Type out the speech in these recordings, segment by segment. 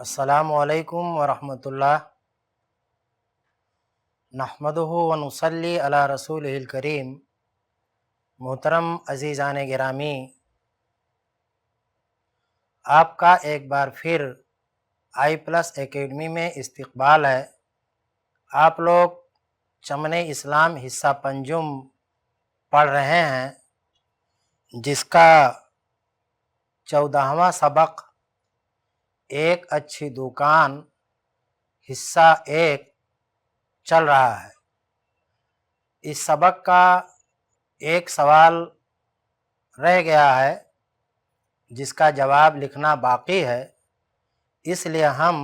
السلام علیکم ورحمۃ اللہ نحمدہ و نصلی علی رسول الکریم۔ محترم عزیزان گرامی، آپ کا ایک بار پھر آئی پلس اکیڈمی میں استقبال ہے۔ آپ لوگ چمن اسلام حصہ پنجم پڑھ رہے ہیں، جس کا 14واں سبق ایک اچھی دکان حصہ 1 چل رہا ہے۔ اس سبق کا ایک سوال رہ گیا ہے جس کا جواب لکھنا باقی ہے، اس لیے ہم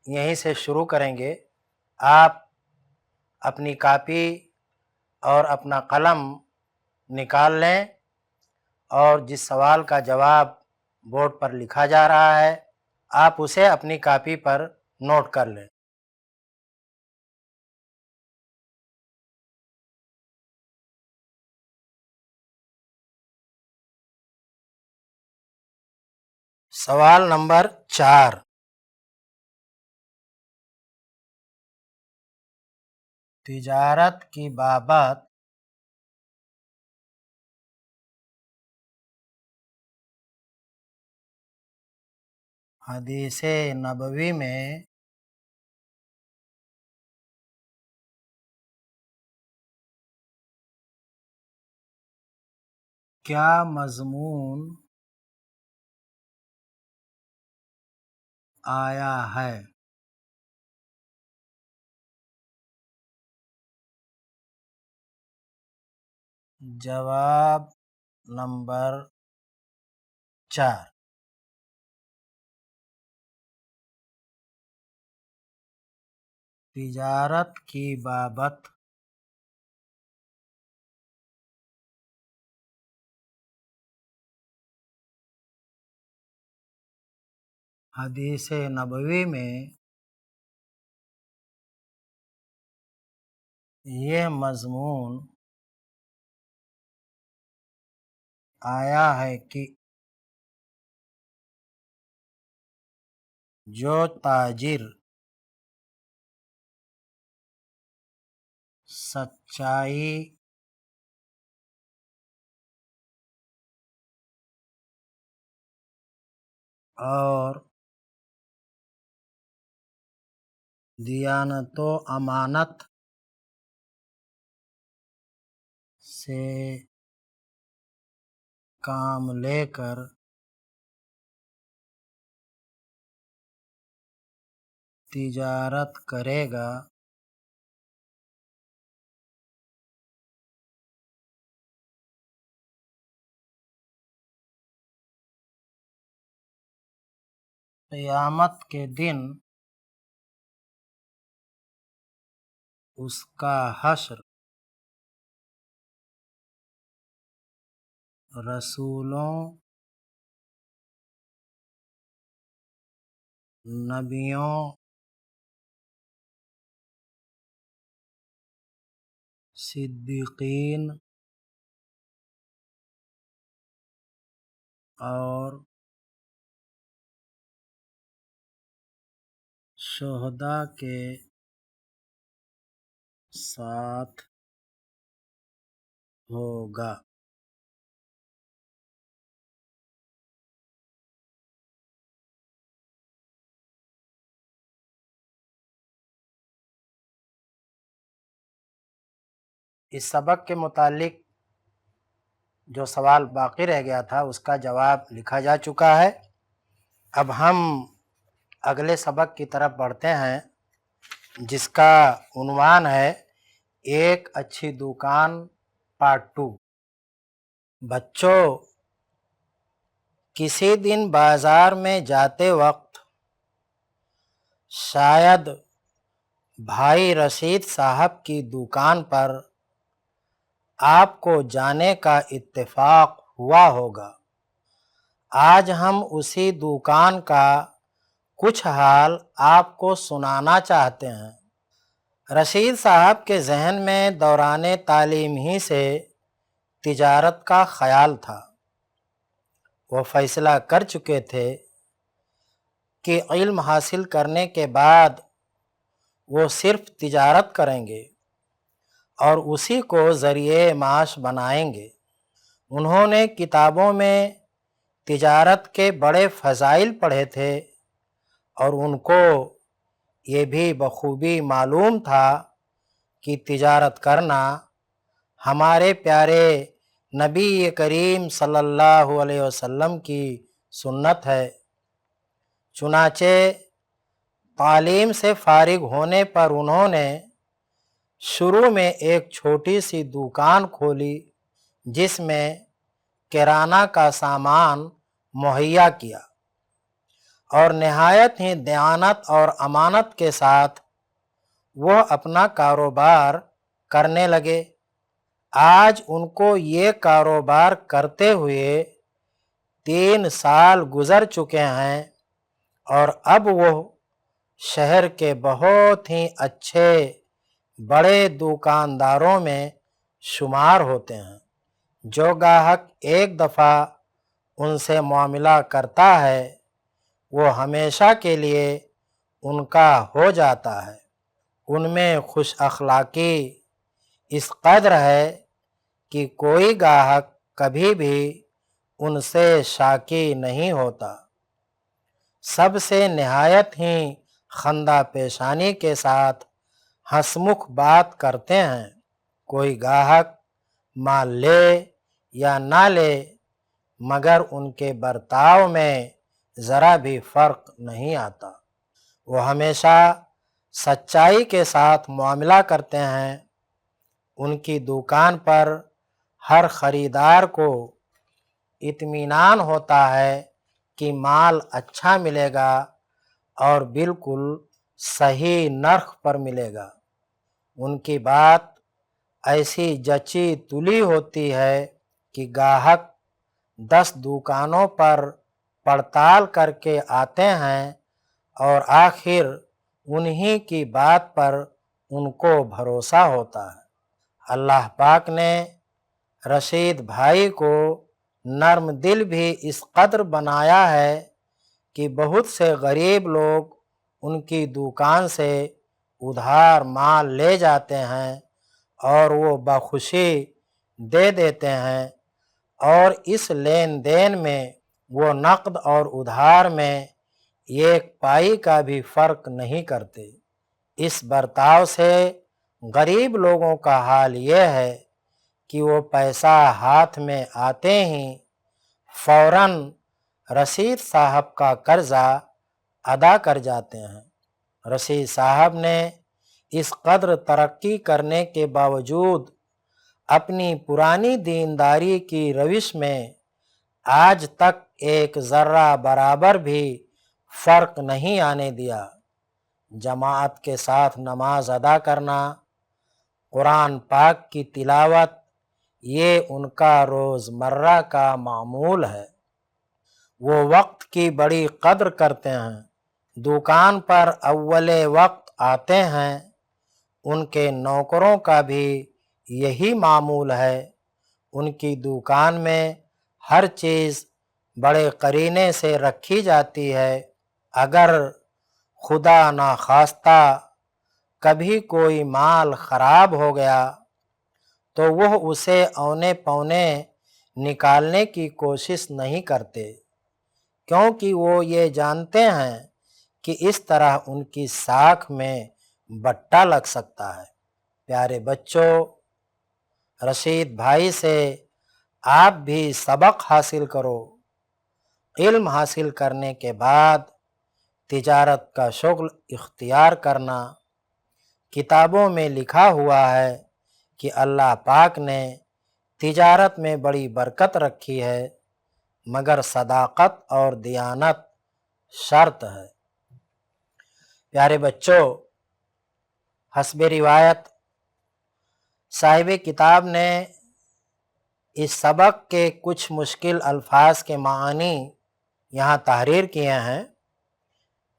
یہیں سے شروع کریں گے۔ آپ اپنی کاپی اور اپنا قلم نکال لیں اور جس سوال کا جواب بورڈ پر لکھا جا رہا ہے آپ اسے اپنی کاپی پر نوٹ کر لیں۔ سوال نمبر 4، تجارت کی بابت حدیث نبوی میں کیا مضمون آیا ہے؟ جواب نمبر 4، تجارت کی بابت حدیث نبوی میں یہ مضمون آیا ہے کہ جو تاجر سچائی اور دیانت و امانت سے کام لے کر تجارت کرے گا، قیامت کے دن اس کا حشر رسولوں، نبیوں، صدیقین اور شہداء کے ساتھ ہوگا۔ اس سبق کے متعلق جو سوال باقی رہ گیا تھا اس کا جواب لکھا جا چکا ہے۔ اب ہم اگلے سبق کی طرف بڑھتے ہیں جس کا عنوان ہے ایک اچھی دکان پارٹ 2۔ بچوں، کسی دن بازار میں جاتے وقت شاید بھائی رشید صاحب کی دکان پر آپ کو جانے کا اتفاق ہوا ہوگا۔ آج ہم اسی دکان کا کچھ حال آپ کو سنانا چاہتے ہیں۔ رشید صاحب کے ذہن میں دوران تعلیم ہی سے تجارت کا خیال تھا۔ وہ فیصلہ کر چکے تھے کہ علم حاصل کرنے کے بعد وہ صرف تجارت کریں گے اور اسی کو ذریعہ معاش بنائیں گے۔ انہوں نے کتابوں میں تجارت کے بڑے فضائل پڑھے تھے اور ان کو یہ بھی بخوبی معلوم تھا کہ تجارت کرنا ہمارے پیارے نبی کریم صلی اللہ علیہ وسلم کی سنت ہے۔ چنانچہ تعلیم سے فارغ ہونے پر انہوں نے شروع میں ایک چھوٹی سی دکان کھولی جس میں کرانہ کا سامان مہیا کیا اور نہایت ہی دیانت اور امانت کے ساتھ وہ اپنا کاروبار کرنے لگے۔ آج ان کو یہ کاروبار کرتے ہوئے 3 سال گزر چکے ہیں اور اب وہ شہر کے بہت ہی اچھے بڑے دکانداروں میں شمار ہوتے ہیں۔ جو گاہک ایک دفعہ ان سے معاملہ کرتا ہے وہ ہمیشہ کے لیے ان کا ہو جاتا ہے۔ ان میں خوش اخلاقی اس قدر ہے کہ کوئی گاہک کبھی بھی ان سے شاکی نہیں ہوتا۔ سب سے نہایت ہی خندہ پیشانی کے ساتھ ہنسمکھ بات کرتے ہیں۔ کوئی گاہک مال لے یا نہ لے مگر ان کے برتاؤ میں ذرا بھی فرق نہیں آتا۔ وہ ہمیشہ سچائی کے ساتھ معاملہ کرتے ہیں۔ ان کی دکان پر ہر خریدار کو اطمینان ہوتا ہے کہ مال اچھا ملے گا اور بالکل صحیح نرخ پر ملے گا۔ ان کی بات ایسی جچی تلی ہوتی ہے کہ گاہک 10 دکانوں پر پڑتال کر کے آتے ہیں اور آخر انہی کی بات پر ان کو بھروسہ ہوتا ہے۔ اللہ پاک نے رشید بھائی کو نرم دل بھی اس قدر بنایا ہے کہ بہت سے غریب لوگ ان کی دکان سے ادھار مال لے جاتے ہیں اور وہ بخوشی دے دیتے ہیں اور اس لین دین میں وہ نقد اور ادھار میں 1 پائی کا بھی فرق نہیں کرتے۔ اس برتاؤ سے غریب لوگوں کا حال یہ ہے کہ وہ پیسہ ہاتھ میں آتے ہی فوراً رشید صاحب کا قرضہ ادا کر جاتے ہیں۔ رشید صاحب نے اس قدر ترقی کرنے کے باوجود اپنی پرانی دینداری کی روش میں آج تک ایک ذرہ برابر بھی فرق نہیں آنے دیا۔ جماعت کے ساتھ نماز ادا کرنا، قرآن پاک کی تلاوت، یہ ان کا روزمرہ کا معمول ہے۔ وہ وقت کی بڑی قدر کرتے ہیں، دکان پر اول وقت آتے ہیں۔ ان کے نوکروں کا بھی یہی معمول ہے۔ ان کی دکان میں ہر چیز بڑے قرینے سے رکھی جاتی ہے۔ اگر خدا نخواستہ کبھی کوئی مال خراب ہو گیا تو وہ اسے اونے پونے نکالنے کی کوشش نہیں کرتے، کیونکہ وہ یہ جانتے ہیں کہ اس طرح ان کی ساکھ میں بٹا لگ سکتا ہے۔ پیارے بچوں، رشید بھائی سے آپ بھی سبق حاصل کرو۔ علم حاصل کرنے کے بعد تجارت کا شغل اختیار کرنا۔ کتابوں میں لکھا ہوا ہے کہ اللہ پاک نے تجارت میں بڑی برکت رکھی ہے، مگر صداقت اور دیانت شرط ہے۔ پیارے بچوں، حسب روایت صاحب کتاب نے اس سبق کے کچھ مشکل الفاظ کے معنی یہاں تحریر کیے ہیں۔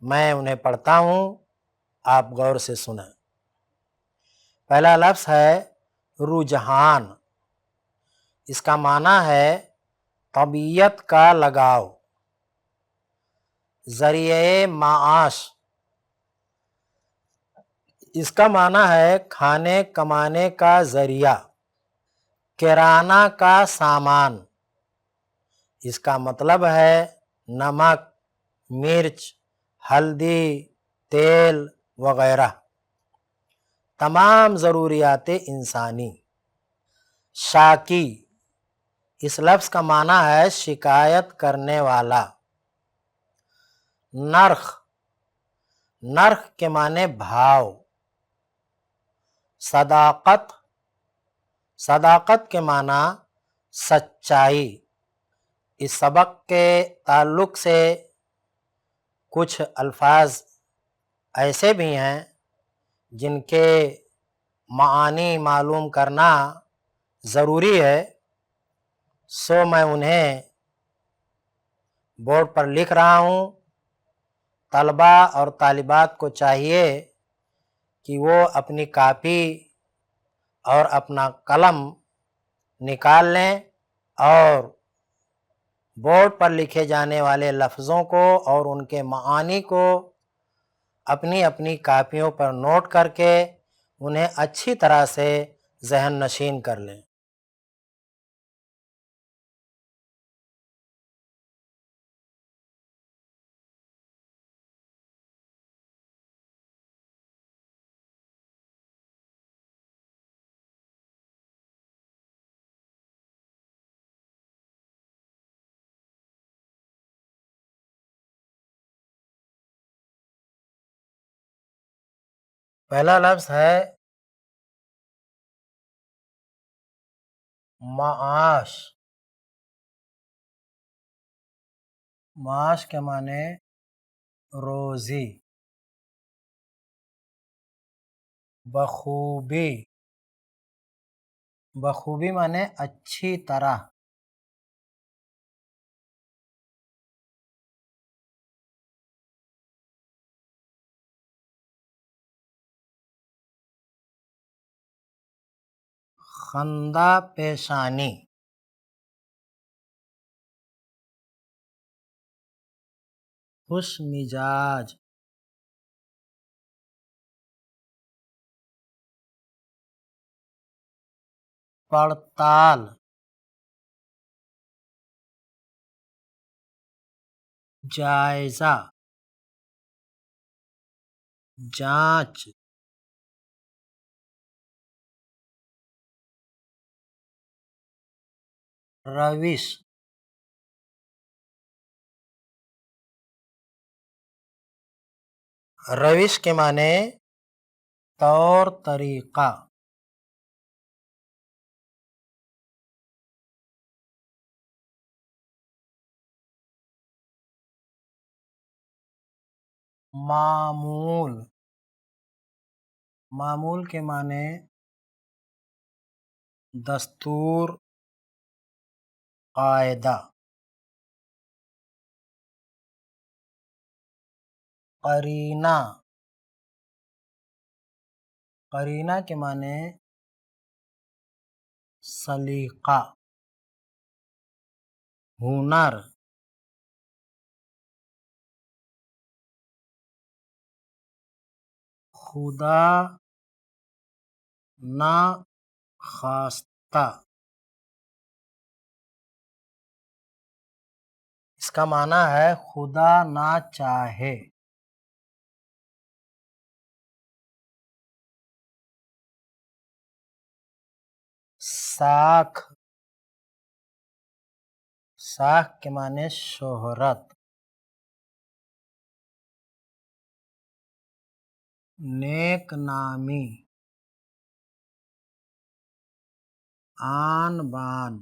میں انہیں پڑھتا ہوں، آپ غور سے سنیں۔ پہلا لفظ ہے رجحان۔ اس کا معنی ہے طبیعت کا لگاؤ، ذریعہ معاش، اس کا معنی ہے کھانے کمانے کا ذریعہ، کرانہ کا سامان، اس کا مطلب ہے نمک، مرچ، ہلدی، تیل وغیرہ، تمام ضروریات انسانی۔ شاکی، اس لفظ کا معنی ہے شکایت کرنے والا۔ نرخ، نرخ کے معنی بھاؤ۔ صداقت، صداقت کے معنی سچائی۔ اس سبق کے تعلق سے کچھ الفاظ ایسے بھی ہیں جن کے معانی معلوم کرنا ضروری ہے، سو میں انہیں بورڈ پر لکھ رہا ہوں۔ طلبہ اور طالبات کو چاہیے کہ وہ اپنی کاپی اور اپنا قلم نکال لیں اور بورڈ پر لکھے جانے والے لفظوں کو اور ان کے معانی کو اپنی اپنی کاپیوں پر نوٹ کر کے انہیں اچھی طرح سے ذہن نشین کر لیں۔ پہلا لفظ ہے معاش۔ معاش کے معنی روزی۔ بخوبی، بخوبی معنی اچھی طرح۔ خندہ پیشانی، خوش مزاج۔ پڑتال، جائزہ، جانچ۔ روش، روش کے معنی طور طریقہ۔ معمول، معمول کے معنی دستور، قاعدہ۔ قرینہ، قرینہ کے معنی سلیقہ، ہنر۔ خدا نخواستہ، اس کا معنی ہے خدا نہ چاہے۔ ساکھ، ساکھ کے معنی شہرت۔ نیک نامی، آن بان۔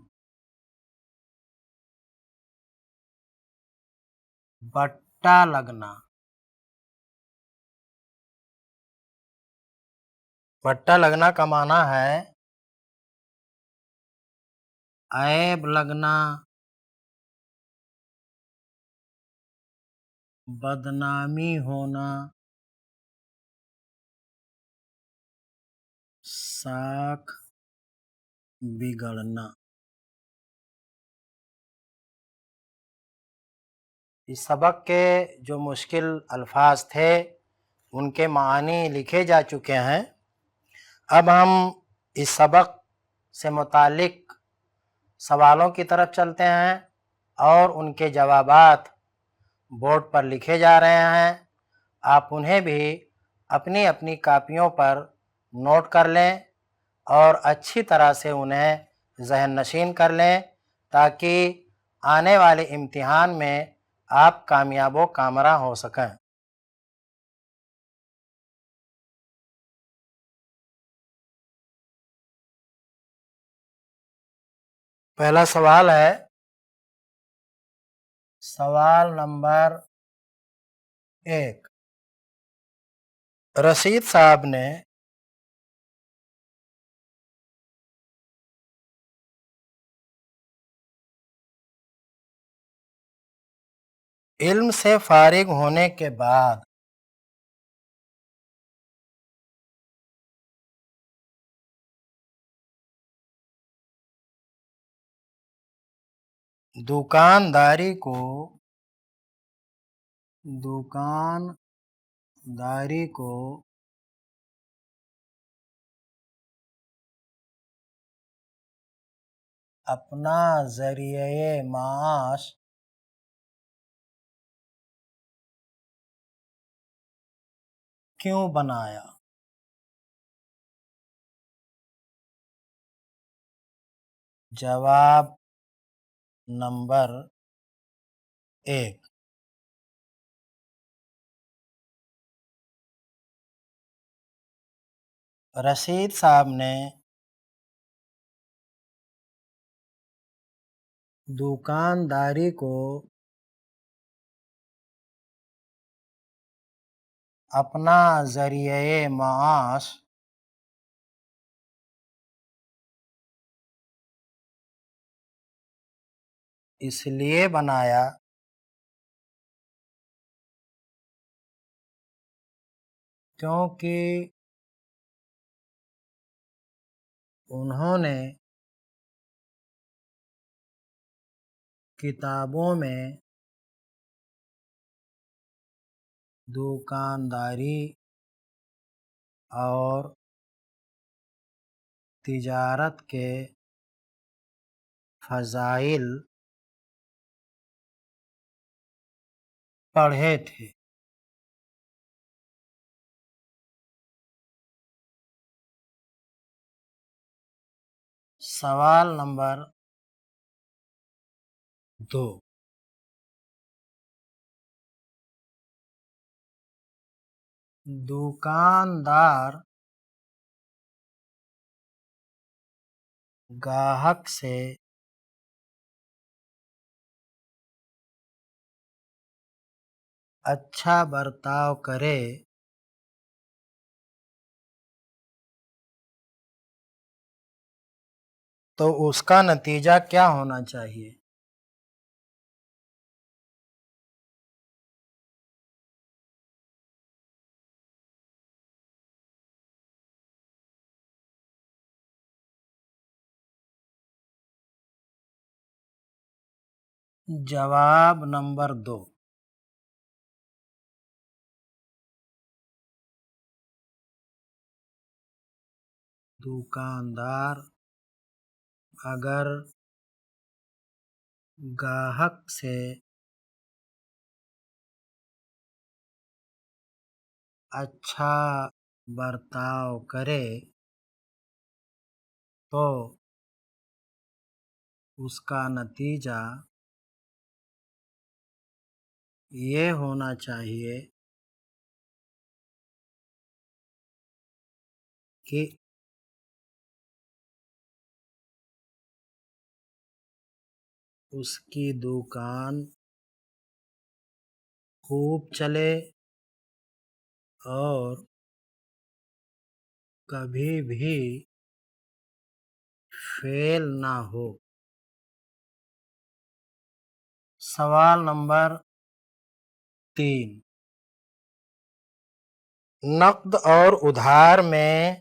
بٹا لگنا، بٹا لگنا کا معنی ہے عیب لگنا، بدنامی ہونا، ساکھ بگڑنا۔ اس سبق کے جو مشکل الفاظ تھے ان کے معنی لکھے جا چکے ہیں۔ اب ہم اس سبق سے متعلق سوالوں کی طرف چلتے ہیں اور ان کے جوابات بورڈ پر لکھے جا رہے ہیں۔ آپ انہیں بھی اپنی اپنی کاپیوں پر نوٹ کر لیں اور اچھی طرح سے انہیں ذہن نشین کر لیں تاکہ آنے والے امتحان میں آپ کامیاب و کامراں ہو سکیں۔ پہلا سوال ہے، سوال نمبر 1۔ رشید صاحب نے علم سے فارغ ہونے کے بعد دکانداری کو اپنا ذریعہ معاش کیوں بنایا؟ جواب نمبر 1۔ رشید صاحب نے دکانداری کو اپنا ذریعہ معاش اس لیے بنایا کیونکہ انہوں نے کتابوں میں دکانداری اور تجارت کے فضائل پڑھے تھے۔ سوال نمبر 2۔ دکاندار گاہک سے اچھا برتاؤ کرے تو اس کا نتیجہ کیا ہونا چاہیے؟ جواب نمبر 2۔ دکاندار اگر گاہک سے اچھا برتاؤ کرے تو اس کا نتیجہ یہ ہونا چاہیے کہ اس کی دکان خوب چلے اور کبھی بھی فیل نہ ہو۔ سوال نمبر 3۔ نقد اور ادھار میں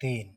3।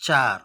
4।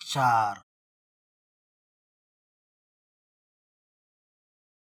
4।